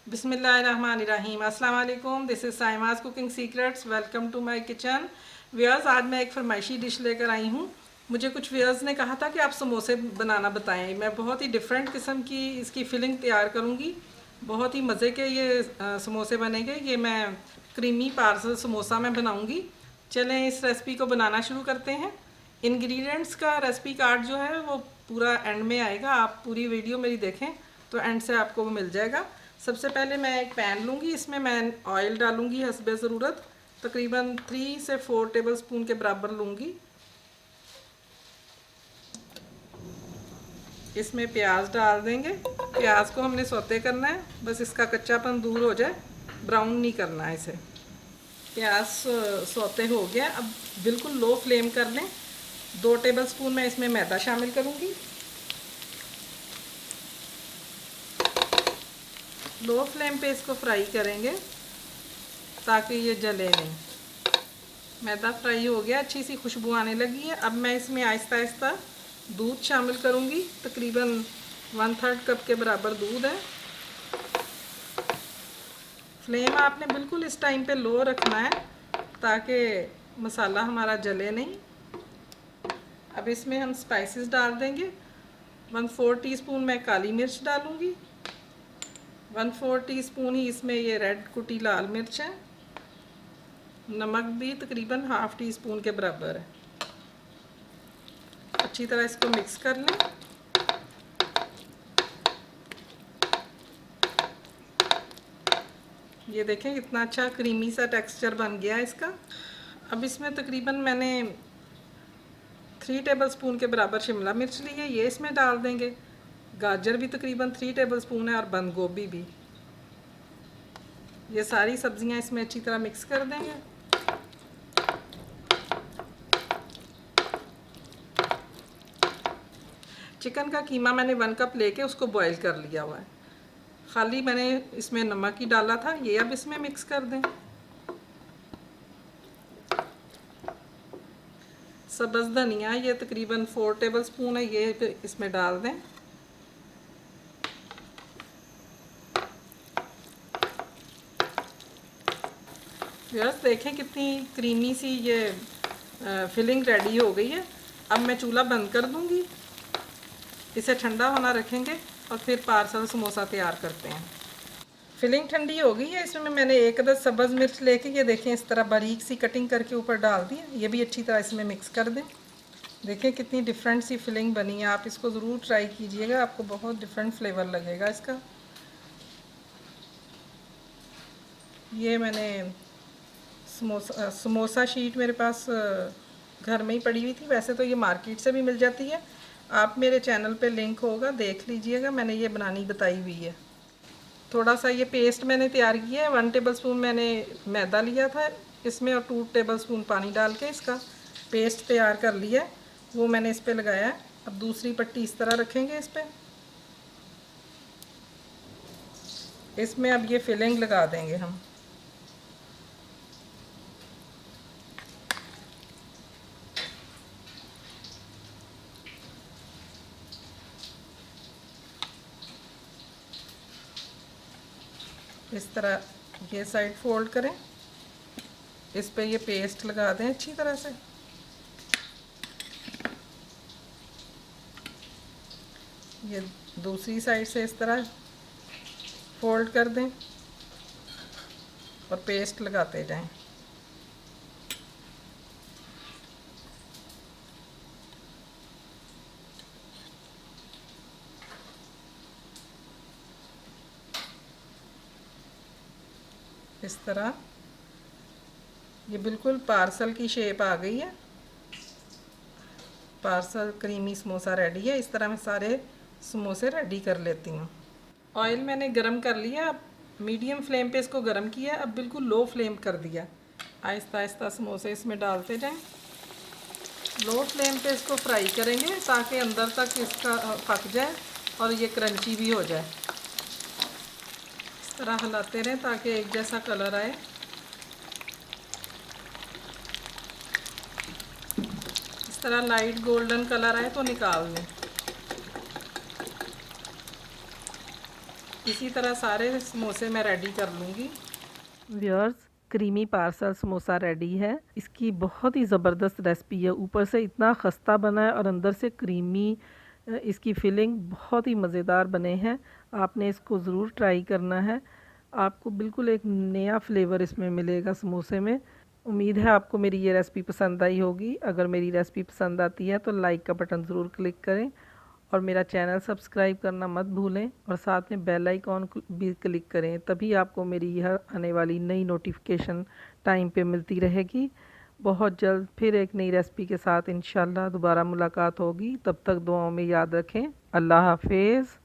बिस्मिल्लाहिर्रहमानिर्रहीम। अस्सलाम वालेकुम। This is Saima's cooking secrets. Welcome to my kitchen. Viewers, आज मैं एक फरमाइशी डिश लेकर आई हूँ। मुझे कुछ व्यूअर्स ने कहा था कि आप समोसे बनाना बताएं। मैं बहुत ही डिफरेंट किस्म की इसकी फिलिंग तैयार करूँगी। बहुत ही मज़े के ये समोसे बनेंगे। ये मैं क्रीमी पार्सल समोसा मैं बनाऊँगी। चलें इस रेसिपी को बनाना शुरू करते हैं। इंग्रेडिएंट्स का रेसिपी कार्ड जो है वो पूरा एंड में आएगा। आप पूरी वीडियो मेरी देखें तो एंड से आपको वो मिल जाएगा। सबसे पहले मैं एक पैन लूँगी। इसमें मैं ऑयल डालूँगी हस्बे ज़रूरत। तकरीबन 3 से 4 टेबल स्पून के बराबर लूँगी। इसमें प्याज डाल देंगे। प्याज को हमने सौते करना है, बस इसका कच्चापन दूर हो जाए, ब्राउन नहीं करना है इसे। प्याज सौते हो गया। अब बिल्कुल लो फ्लेम कर लें। 2 टेबल स्पून मैं इसमें मैदा शामिल करूँगी। लो फ्लेम पे इसको फ्राई करेंगे ताकि ये जले नहीं। मैदा फ्राई हो गया, अच्छी सी खुशबू आने लगी है। अब मैं इसमें आहिस्ता आहिस्ता दूध शामिल करूँगी। तकरीबन 1/3 कप के बराबर दूध है। फ्लेम आपने बिल्कुल इस टाइम पे लो रखना है ताकि मसाला हमारा जले नहीं। अब इसमें हम स्पाइसेस डाल देंगे। 1/4 टीस्पून मैं काली मिर्च डालूँगी। 1/4 टीस्पून ही इसमें ये रेड कुटी लाल मिर्च है। नमक भी तकरीबन 1/2 टीस्पून के बराबर है। अच्छी तरह इसको मिक्स कर लें। ये देखें कितना अच्छा क्रीमी सा टेक्सचर बन गया है इसका। अब इसमें तकरीबन मैंने 3 टेबल स्पून के बराबर शिमला मिर्च ली है, ये इसमें डाल देंगे। गाजर भी तकरीबन 3 टेबल स्पून है और बंद गोभी भी। ये सारी सब्जियां इसमें अच्छी तरह मिक्स कर देंगे। चिकन का कीमा मैंने 1 कप लेके उसको बॉईल कर लिया हुआ है। खाली मैंने इसमें नमक ही डाला था। ये अब इसमें मिक्स कर दें। सब्ज़ धनिया ये तकरीबन 4 टेबल स्पून है, ये इसमें डाल दें। बस देखें कितनी क्रीमी सी ये फिलिंग रेडी हो गई है। अब मैं चूल्हा बंद कर दूंगी। इसे ठंडा होना रखेंगे और फिर पार्सल समोसा तैयार करते हैं। फिलिंग ठंडी हो गई है। इसमें मैंने 1 अदद सब्ज़ मिर्च लेके ये देखें इस तरह बारीक सी कटिंग करके ऊपर डाल दी। ये भी अच्छी तरह इसमें मिक्स कर दें। देखें कितनी डिफरेंट सी फिलिंग बनी है। आप इसको ज़रूर ट्राई कीजिएगा, आपको बहुत डिफरेंट फ्लेवर लगेगा इसका। ये मैंने समोसा शीट मेरे पास घर में ही पड़ी हुई थी। वैसे तो ये मार्केट से भी मिल जाती है। आप मेरे चैनल पे लिंक होगा, देख लीजिएगा। मैंने ये बनानी बताई हुई है। थोड़ा सा ये पेस्ट मैंने तैयार किया है। 1 टेबल स्पून मैंने मैदा लिया था इसमें और 2 टेबल स्पून पानी डाल के इसका पेस्ट तैयार कर लिया है, वो मैंने इस पर लगाया है। अब दूसरी पट्टी इस तरह रखेंगे इस पर। इसमें अब ये फिलिंग लगा देंगे हम। इस तरह ये साइड फोल्ड करें, इस पे ये पेस्ट लगा दें अच्छी तरह से। ये दूसरी साइड से इस तरह फोल्ड कर दें और पेस्ट लगाते जाएं। इस तरह ये बिल्कुल पार्सल की शेप आ गई है। पार्सल क्रीमी समोसा रेडी है। इस तरह मैं सारे समोसे रेडी कर लेती हूँ। ऑयल मैंने गरम कर लिया। अब मीडियम फ्लेम पे इसको गरम किया। अब बिल्कुल लो फ्लेम कर दिया। आहिस्ता आहिस्ता समोसे इसमें डालते जाएं। लो फ्लेम पे इसको फ्राई करेंगे ताकि अंदर तक इसका पक जाए और ये क्रंची भी हो जाए। इस तरह हिलाते रहें ताकि एक जैसा कलर आए। इस तरह लाइट गोल्डन कलर आए तो निकाल लें। इसी तरह सारे समोसे मैं रेडी कर लूँगी। Viewers, creamy parcel samosa ready है। इसकी बहुत ही ज़बरदस्त रेसिपी है, ऊपर से इतना खस्ता बना है और अंदर से क्रीमी इसकी फिलिंग बहुत ही मज़ेदार बने हैं। आपने इसको ज़रूर ट्राई करना है, आपको बिल्कुल एक नया फ्लेवर इसमें मिलेगा समोसे में। उम्मीद है आपको मेरी ये रेसिपी पसंद आई होगी। अगर मेरी रेसिपी पसंद आती है तो लाइक का बटन ज़रूर क्लिक करें और मेरा चैनल सब्सक्राइब करना मत भूलें और साथ में बेल आइकॉन भी क्लिक करें, तभी आपको मेरी यह आने वाली नई नोटिफिकेशन टाइम पे मिलती रहेगी। बहुत जल्द फिर एक नई रेसिपी के साथ इंशाल्लाह दोबारा मुलाकात होगी। तब तक दुआओं में याद रखें। अल्लाह हाफिज़।